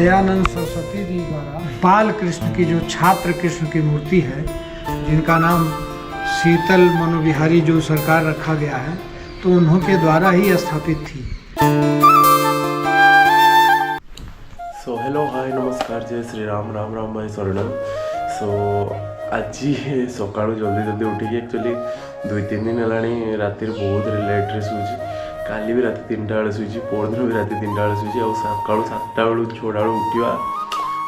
दयानंद सरस्वती जी द्वारा बाल कृष्ण की जो छात्र कृष्ण की मूर्ति है, जिनका नाम शीतल मनोविहारी जो सरकार रखा गया है, तो उन्हों के द्वारा ही स्थापित थी। सो हेलो हाय नमस्कार जय श्री राम राम राम भाई शरणम। सो आज सका जल्दी जल्दी उठिकी एक्चुअली 2-3 दिन है राति बहुत लेट्रे शुची। काली भी राति 3टा बेले शुची, परदिन भी राति 3टा बेले शुची। आ सका 7टा बेलू 6टा बेलू उठा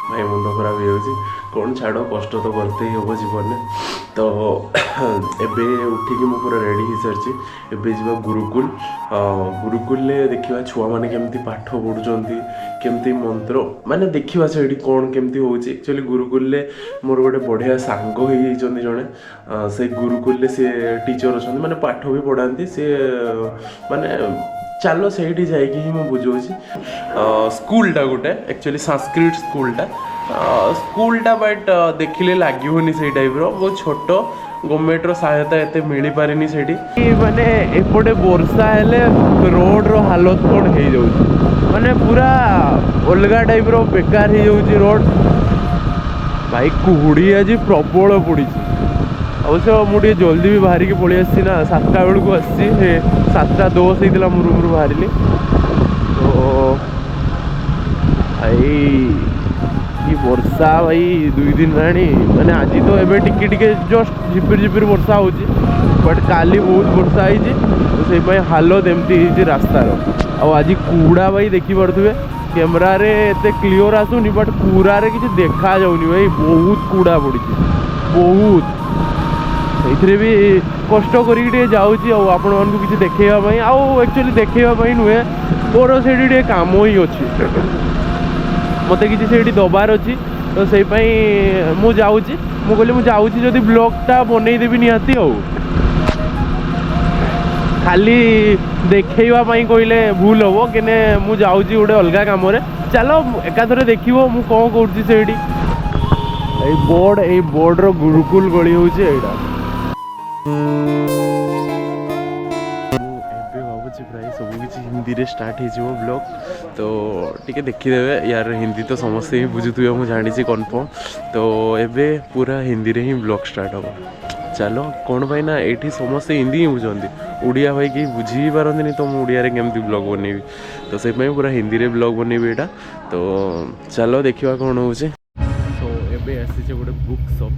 भाई मुंड खराब हो कौन छाड़ कष्ट तो करते ही हम जीवन में। तो एबे उठिकी मु पूरा रेडी हो सारी। एबे जा गुरुकुल गुरुकुल देखा छुआ मैंने केमती पाठ पढ़ुंट केमती मंत्र माने देखा से कौन केमती हो। एक्चुअली गुरुकुल मोर गोटे बढ़िया सांग हो जड़े से गुरुकुल से टीचर अच्छा माने पाठ भी पढ़ाती से माने चलो से जाकि मुझे बुझे स्कूलटा गोटे एक्चुअली संस्कृत स्कूलटा बट देखिले लगे से टाइप बहुत छोट गवर्नमेंट सहायता एत मिल पारे से माने एपटे वर्षा हेले रोड रो हालत कौन हो जाऊँ माने पूरा अलग टाइप रो बेकार हो जाऊँ रोड भाई कुहुड़ी आज प्रबल पड़ी। अवश्य मुझे जल्दी भी बाहर की पलि आसी ना 7टा बेलू आसी 7:10 होता मो रूम बाहर तो भाई कि वर्षा भाई 2 दिन राणी माने आज तो एबे टिके जस्ट झिपिर झिपिर वर्षा हो बट काली बहुत वर्षा होती तो से हालत एमती रास्तार। आज कूड़ा भाई देखी पारे कैमेरा रे एते क्लियर आसुनी बट कूड़ा रे किसी देखा जाऊनी भाई बहुत कूड़ा पड़ी बहुत से भी कष्ट करके जाऊँगी आपण मानक किसी देखा आउ एक्चुअली देखा नुहे मोर से काम ही अच्छी मत कि से दबार अच्छी तो से मुझे कहली मुझे जदि ब्लॉगटा बनईदेवी निहाती खाली देखवाई कहले भूल हम कि मुझे गोटे अलग कम चलो एकाथरे देखो मु कौन करी बोर्ड रो गुरुकुल गली हूँ प्राय सब किसी हिंदी रे स्टार्ट हो ब्लॉग तो टिके देखीदे यार हिंदी तो समस्ते ही बुझुवे मुझे जानी कन्फर्म तो एबे पूरा हिंदी रे ही ब्लॉग स्टार्ट हम। चलो कौन भाई ना ये समस्ते हिंदी ही बुझाती उड़िया भाई कहीं बुझी ही पारती तो मुझे उड़िया केमती ब्लॉग बनैबी तो से पूरा हिंदी रे ब्लॉग बनैबी एटा तो चलो देखा कौन हो। तो एबे आसी गोटे बुक शॉप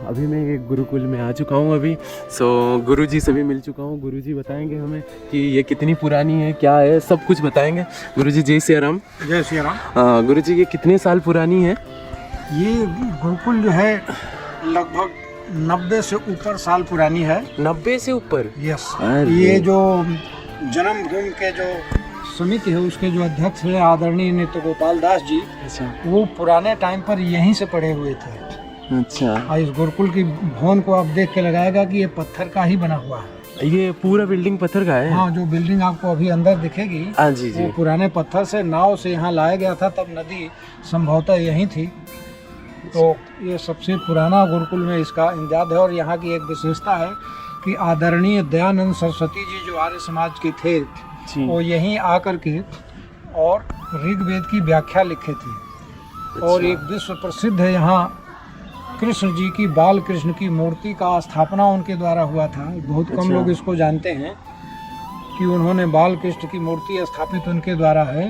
अभी मैं गुरुकुल में आ चुका हूँ अभी। सो गुरुजी से भी मिल चुका हूँ। गुरुजी बताएंगे हमें कि ये कितनी पुरानी है क्या है सब कुछ बताएंगे। गुरुजी जय श्री राम। जय श्री राम। गुरुजी ये कितने साल पुरानी है? ये गुरुकुल जो है लगभग 90 से ऊपर साल पुरानी है। 90 से ऊपर? यस। ये जो जन्मभूमि के जो समिति है उसके जो अध्यक्ष है आदरणीय नित्य गोपाल दास जी, वो पुराने टाइम पर यहीं से पढ़े हुए थे। अच्छा। और इस गुरुकुल की भवन को आप देख के लगाएगा कि ये पत्थर का ही बना हुआ है। ये पूरा बिल्डिंग पत्थर का है? हाँ, जो बिल्डिंग आपको अभी अंदर दिखेगी जी जी। वो पुराने पत्थर से नाव से यहाँ लाया गया था, तब नदी संभवतः यहीं थी। तो ये सबसे पुराना गुरुकुल में इसका इम्तियाज है। और यहाँ की एक विशेषता है कि आदरणीय दयानंद सरस्वती जी जो आर्य समाज के थे वो यहीं आकर के और ऋग्वेद की व्याख्या लिखे थे। और एक विश्व प्रसिद्ध है यहाँ कृष्ण जी की बाल कृष्ण की मूर्ति का स्थापना उनके द्वारा हुआ था। बहुत कम लोग इसको जानते हैं कि उन्होंने बाल कृष्ण की मूर्ति स्थापित उनके द्वारा है।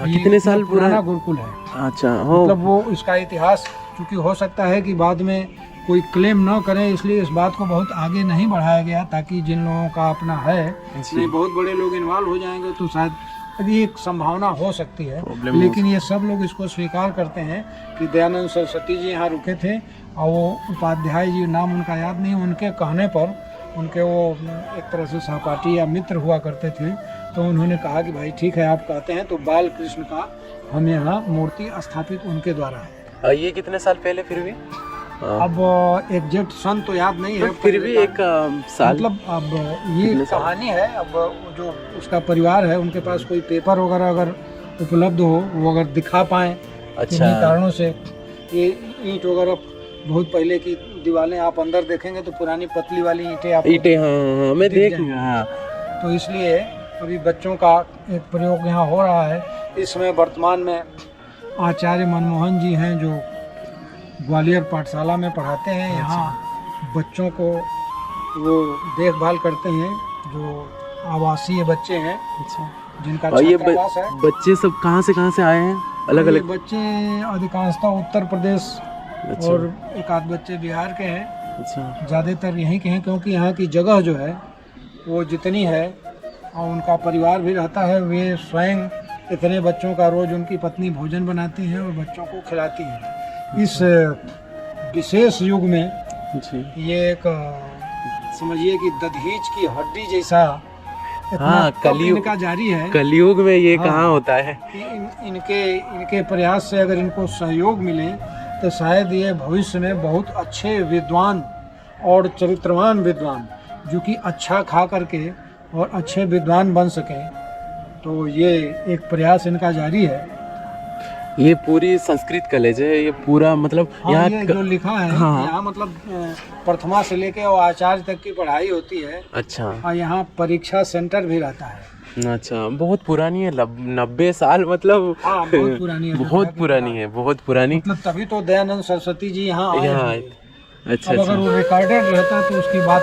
कितने साल पुराना गुरुकुल है। अच्छा। मतलब वो इसका इतिहास चूँकि हो सकता है कि बाद में कोई क्लेम न करें, इसलिए इस बात को बहुत आगे नहीं बढ़ाया गया ताकि जिन लोगों का अपना है नहीं बहुत बड़े लोग इन्वॉल्व हो जाएंगे तो शायद अभी एक संभावना हो सकती है। लेकिन ये सब लोग इसको स्वीकार करते हैं कि दयानंद सरस्वती जी यहाँ रुके थे और वो उपाध्याय जी नाम उनका याद नहीं, उनके कहने पर उनके वो एक तरह से सहपाठी या मित्र हुआ करते थे, तो उन्होंने कहा कि भाई ठीक है आप कहते हैं तो बाल कृष्ण का हम यहाँ मूर्ति स्थापित उनके द्वारा है। ये कितने साल पहले फिर भी? अब एग्जैक्ट सन तो याद नहीं है, फिर भी एक साल, मतलब अब ये कहानी है। अब जो उसका परिवार है उनके पास कोई पेपर वगैरह अगर उपलब्ध हो, वो अगर दिखा पाए, अच्छा, किन्हीं कारणों से ये ईंट वगैरह बहुत पहले की दीवारें आप अंदर देखेंगे तो पुरानी पतली वाली ईंटें आप हाँ मैं देख, हाँ। तो इसलिए अभी बच्चों का एक प्रयोग यहाँ हो रहा है। इस समय वर्तमान में आचार्य मनमोहन जी हैं जो ग्वालियर पाठशाला में पढ़ाते हैं। यहाँ बच्चों को वो देखभाल करते हैं जो आवासीय बच्चे हैं, जिनका और ये छात्रावास है। बच्चे सब कहाँ से आए हैं? अलग अलग बच्चे अधिकांशतः उत्तर प्रदेश, अच्छा, और एक आध बच्चे बिहार के हैं। अच्छा, ज़्यादातर यहीं के हैं क्योंकि यहाँ की जगह जो है वो जितनी है और उनका परिवार भी रहता है, वे स्वयं इतने बच्चों का रोज़ उनकी पत्नी भोजन बनाती हैं और बच्चों को खिलाती हैं। इस विशेष युग में जी, ये एक समझिए कि दधीच की हड्डी जैसा हाँ, कलयुग इनका जारी है। कलयुग में ये हाँ, कहाँ होता है? इनके प्रयास से अगर इनको सहयोग मिले तो शायद ये भविष्य में बहुत अच्छे विद्वान और चरित्रवान विद्वान, जो कि अच्छा खा करके और अच्छे विद्वान बन सके, तो ये एक प्रयास इनका जारी है। ये पूरी संस्कृत कॉलेज है, ये पूरा मतलब हाँ, यहाँ ये जो लिखा है, हाँ, यहाँ मतलब प्रथमा से लेके और आचार्य तक की पढ़ाई होती है। अच्छा, और यहाँ परीक्षा सेंटर भी रहता है। अच्छा, बहुत पुरानी है, 90 साल, मतलब हाँ, बहुत पुरानी है, बहुत पुरानी है, बहुत पुरानी। मतलब तभी तो दयानंद सरस्वती जी यहाँ आए यहाँ थे। अच्छा, अब अगर वो रिकॉर्डेड रहता तो उसकी बात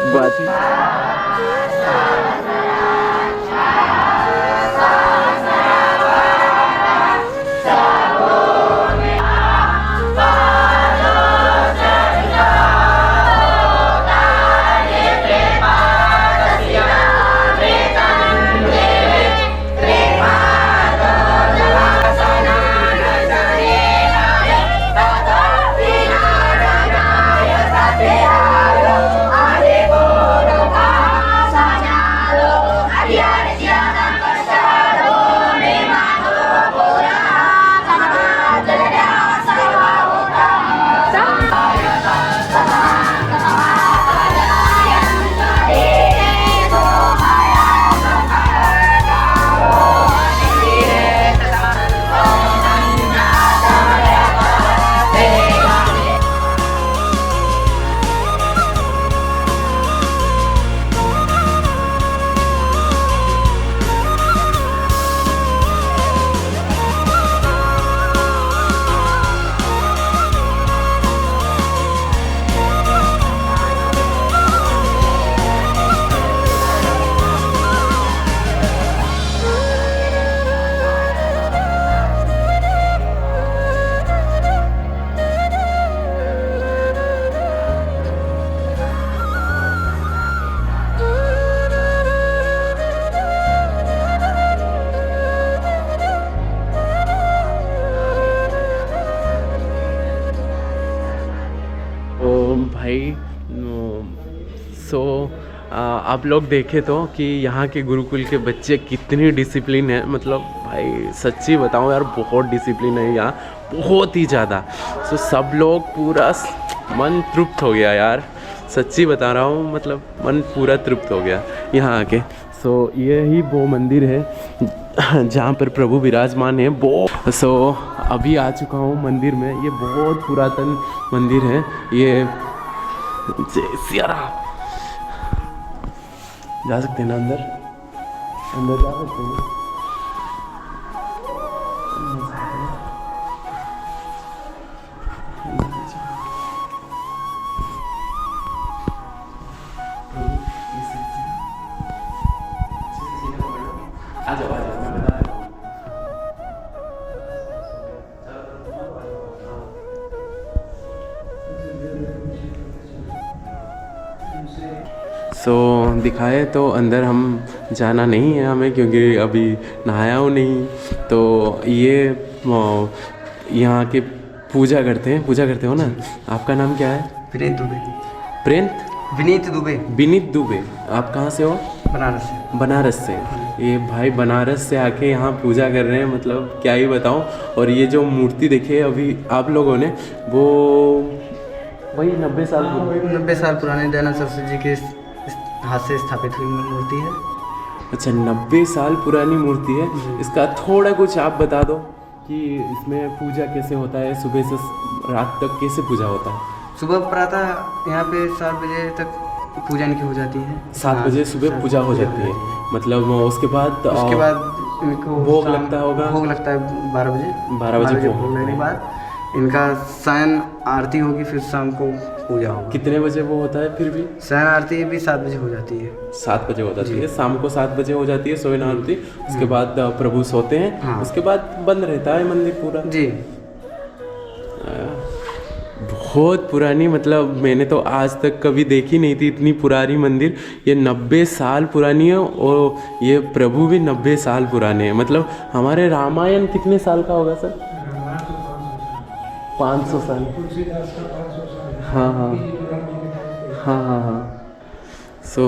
भाई। सो आप लोग देखे तो कि यहाँ के गुरुकुल के बच्चे कितनी डिसिप्लिन है, मतलब भाई सच्ची बताऊँ यार, बहुत डिसिप्लिन है यहाँ, बहुत ही ज़्यादा। सो सब लोग पूरा मन तृप्त हो गया यार, सच्ची बता रहा हूँ, मतलब मन पूरा तृप्त हो गया यहाँ आके। सो ये ही वो मंदिर है जहाँ पर प्रभु विराजमान है वो। सो अभी आ चुका हूँ मंदिर में, ये बहुत पुरातन मंदिर है ये। जय सिया राम। जा सकते हैं ना अंदर? अंदर जा सकते हैं। आ जाओ, मैं बता रहा हूँ। सो दिखाए तो अंदर हम जाना नहीं है हमें, क्योंकि अभी नहाया हूँ नहीं। तो ये यहाँ के पूजा करते हो ना। आपका नाम क्या है? विनीत दुबे। प्रेंत? विनीत दुबे। विनीत दुबे। आप कहाँ से हो? बनारस से। बनारस से। ये भाई बनारस से आके यहाँ पूजा कर रहे हैं, मतलब क्या ही बताऊँ। और ये जो मूर्ति देखे अभी आप लोगों ने, वो वही 90 साल 90 साल पुराने दयानंद सरस्वती जी के हाथ से स्थापित हुई मूर्ति है। अच्छा, 90 साल पुरानी मूर्ति है। इसका थोड़ा कुछ आप बता दो कि इसमें पूजा कैसे होता है, सुबह से रात तक कैसे पूजा होता है? सुबह प्रातः यहाँ पे 7 बजे तक पूजा इनकी हो जाती है। 7 बजे सुबह पूजा हो जाती है, मतलब उसके बाद इनको भोग लगता होगा। भोग लगता है 12 बजे। 12 बजे भोग लगने के बाद इनका सायं आरती होगी, फिर शाम को पूजा होगी। कितने बजे वो होता है? फिर भी सायं आरती भी 7 बजे हो जाती है। 7 बजे हो जाती है, शाम को 7 बजे हो जाती है सोयन आरती। उसके बाद प्रभु सोते हैं। हाँ। उसके बाद बंद रहता है मंदिर पूरा जी। बहुत पुरानी, मतलब मैंने तो आज तक कभी देखी नहीं थी इतनी पुरानी मंदिर। ये 90 साल पुरानी है और ये प्रभु भी 90 साल पुराने हैं। मतलब हमारे रामायण कितने साल का होगा सर? 500 साल। हाँ हाँ हाँ हाँ हाँ। सो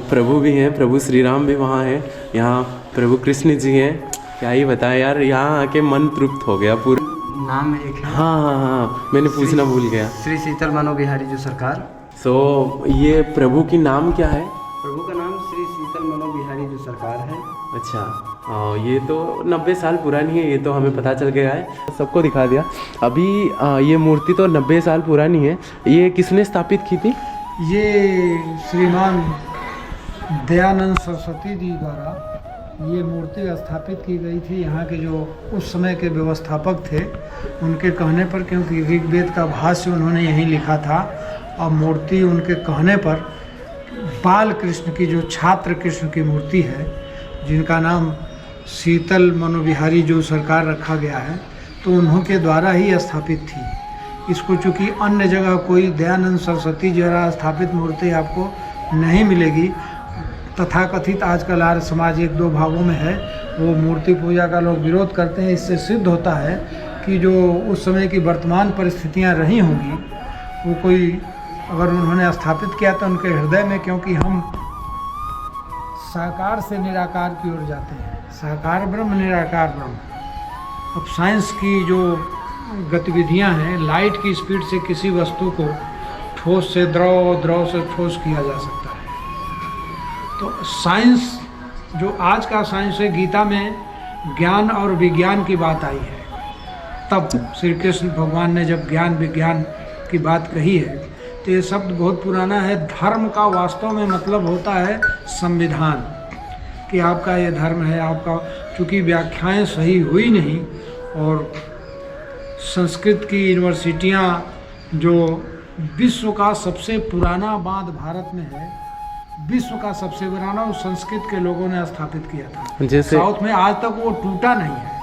प्रभु भी हैं, प्रभु श्री राम भी वहाँ हैं, यहाँ प्रभु कृष्ण जी हैं। क्या ही बताएं यार, यहाँ आके मन तृप्त हो गया पूरा। नाम एक है। हाँ हाँ हाँ, मैंने पूछना भूल गया। श्री शीतल मनोबिहारी जो सरकार। सो ये प्रभु की नाम क्या है? प्रभु का नाम श्री शीतल मनोबिहारी जो सरकार है। अच्छा, ये तो 90 साल पुरानी है, ये तो हमें पता चल गया है, सबको दिखा दिया। अभी ये मूर्ति तो 90 साल पुरानी है। ये किसने स्थापित की थी? ये श्रीमान दयानंद सरस्वती जी द्वारा ये मूर्ति स्थापित की गई थी। यहाँ के जो उस समय के व्यवस्थापक थे उनके कहने पर, क्योंकि ऋग्वेद का भाष्य उन्होंने यहीं लिखा था, और मूर्ति उनके कहने पर बाल कृष्ण की, जो छात्र कृष्ण की मूर्ति है, जिनका नाम शीतल मनोबिहारी जो सरकार रखा गया है, तो उन्हों के द्वारा ही स्थापित थी। इसको चूँकि अन्य जगह कोई दयानंद सरस्वती जी द्वारा स्थापित मूर्ति आपको नहीं मिलेगी। तथाकथित आजकल आर्य समाज 1-2 भागों में है, वो मूर्ति पूजा का लोग विरोध करते हैं। इससे सिद्ध होता है कि जो उस समय की वर्तमान परिस्थितियां रही होंगी, वो कोई अगर उन्होंने स्थापित किया तो उनके हृदय में, क्योंकि हम साकार से निराकार की ओर जाते हैं, साकार ब्रह्म निराकार ब्रह्म। अब साइंस की जो गतिविधियां हैं, लाइट की स्पीड से किसी वस्तु को ठोस से द्रव, द्रव से ठोस किया जा सकता है। तो साइंस, जो आज का साइंस है, गीता में ज्ञान और विज्ञान की बात आई है। तब श्री कृष्ण भगवान ने जब ज्ञान विज्ञान की बात कही है, तो ये शब्द बहुत पुराना है। धर्म का वास्तव में मतलब होता है संविधान, कि आपका ये धर्म है, आपका। चूँकि व्याख्याएं सही हुई नहीं, और संस्कृत की यूनिवर्सिटियाँ, जो विश्व का सबसे पुराना बांध भारत में है, विश्व का सबसे पुराना, उस संस्कृत के लोगों ने स्थापित किया था। जैसे साउथ में आज तक वो टूटा नहीं है।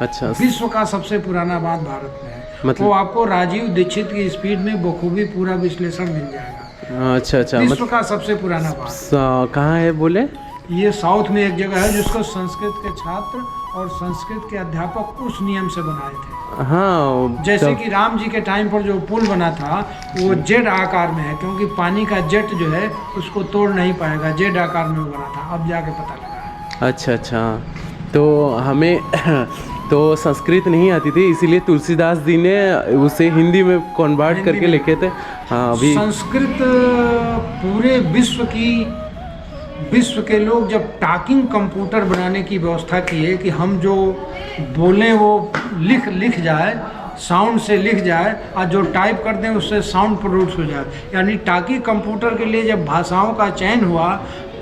अच्छा, विश्व का सबसे पुराना बांध भारत में है। मतलब वो आपको राजीव दीक्षित की स्पीड में बखूबी पूरा विश्लेषण मिल जाएगा। अच्छा अच्छा, विश्व का सबसे पुराना बांध कहाँ है बोले? ये साउथ में एक जगह है, जिसको संस्कृत के छात्र और संस्कृत के अध्यापक उस नियम से बनाए थे। हाँ, जैसे कि राम जी के टाइम पर जो पुल बना था, वो जेड आकार में है, क्योंकि पानी का जेट जो है उसको तोड़ नहीं पाएगा, जेड आकार में वो बना था। अब जाके पता लगा। अच्छा अच्छा, तो हमें तो संस्कृत नहीं आती थी, इसीलिए तुलसीदास जी ने उसे हिंदी में कन्वर्ट करके लिखे थे। हाँ, अभी संस्कृत पूरे विश्व के लोग जब टॉकिंग कंप्यूटर बनाने की व्यवस्था की है, कि हम जो बोलें वो लिख जाए, साउंड से लिख जाए, और जो टाइप कर दें उससे साउंड प्रोड्यूस हो जाए, यानी टॉकिंग कंप्यूटर के लिए जब भाषाओं का चयन हुआ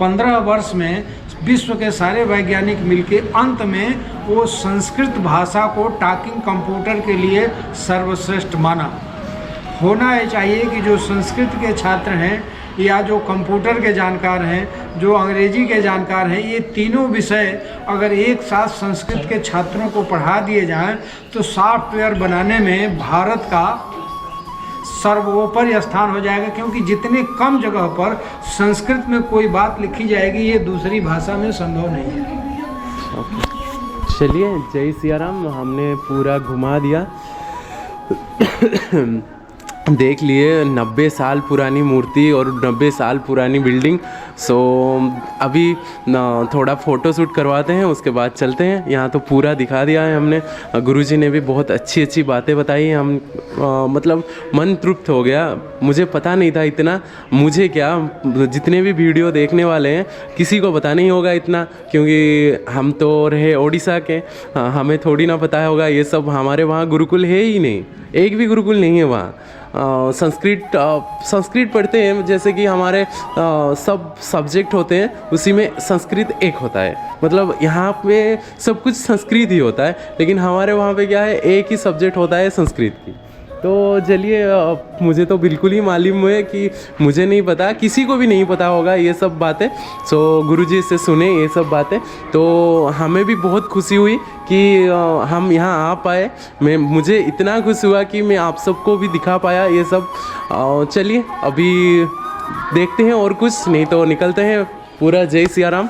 15 वर्ष में, विश्व के सारे वैज्ञानिक मिलके अंत में वो संस्कृत भाषा को टॉकिंग कंप्यूटर के लिए सर्वश्रेष्ठ माना। होना ये चाहिए कि जो संस्कृत के छात्र हैं, या जो कंप्यूटर के जानकार हैं, जो अंग्रेजी के जानकार हैं, ये तीनों विषय अगर एक साथ संस्कृत के छात्रों को पढ़ा दिए जाएं, तो सॉफ्टवेयर बनाने में भारत का सर्वोपरि स्थान हो जाएगा। क्योंकि जितने कम जगह पर संस्कृत में कोई बात लिखी जाएगी, ये दूसरी भाषा में संभव नहीं है। चलिए, जय सिया राम। हमने पूरा घुमा दिया। देख लिए 90 साल पुरानी मूर्ति और 90 साल पुरानी बिल्डिंग। सो अभी थोड़ा फ़ोटो शूट करवाते हैं, उसके बाद चलते हैं। यहाँ तो पूरा दिखा दिया है हमने, गुरुजी ने भी बहुत अच्छी अच्छी बातें बताई। हम मतलब मन तृप्त हो गया। मुझे पता नहीं था इतना, मुझे क्या जितने भी वीडियो देखने वाले हैं किसी को पता नहीं होगा इतना, क्योंकि हम तो रहे ओडिशा के, हमें थोड़ी ना पता होगा ये सब। हमारे वहाँ गुरुकुल है ही नहीं, एक भी गुरुकुल नहीं है वहाँ। संस्कृत पढ़ते हैं, जैसे कि हमारे सब सब्जेक्ट होते हैं उसी में संस्कृत एक होता है। मतलब यहाँ पे सब कुछ संस्कृत ही होता है, लेकिन हमारे वहाँ पे क्या है, एक ही सब्जेक्ट होता है संस्कृत की। तो चलिए, मुझे तो बिल्कुल ही मालूम है कि मुझे नहीं पता, किसी को भी नहीं पता होगा ये सब बातें। सो गुरुजी से सुने ये सब बातें, तो हमें भी बहुत खुशी हुई कि हम यहाँ आ पाए। मुझे इतना खुश हुआ कि मैं आप सबको भी दिखा पाया ये सब। चलिए अभी देखते हैं और कुछ नहीं तो निकलते हैं। पूरा जय सिया राम।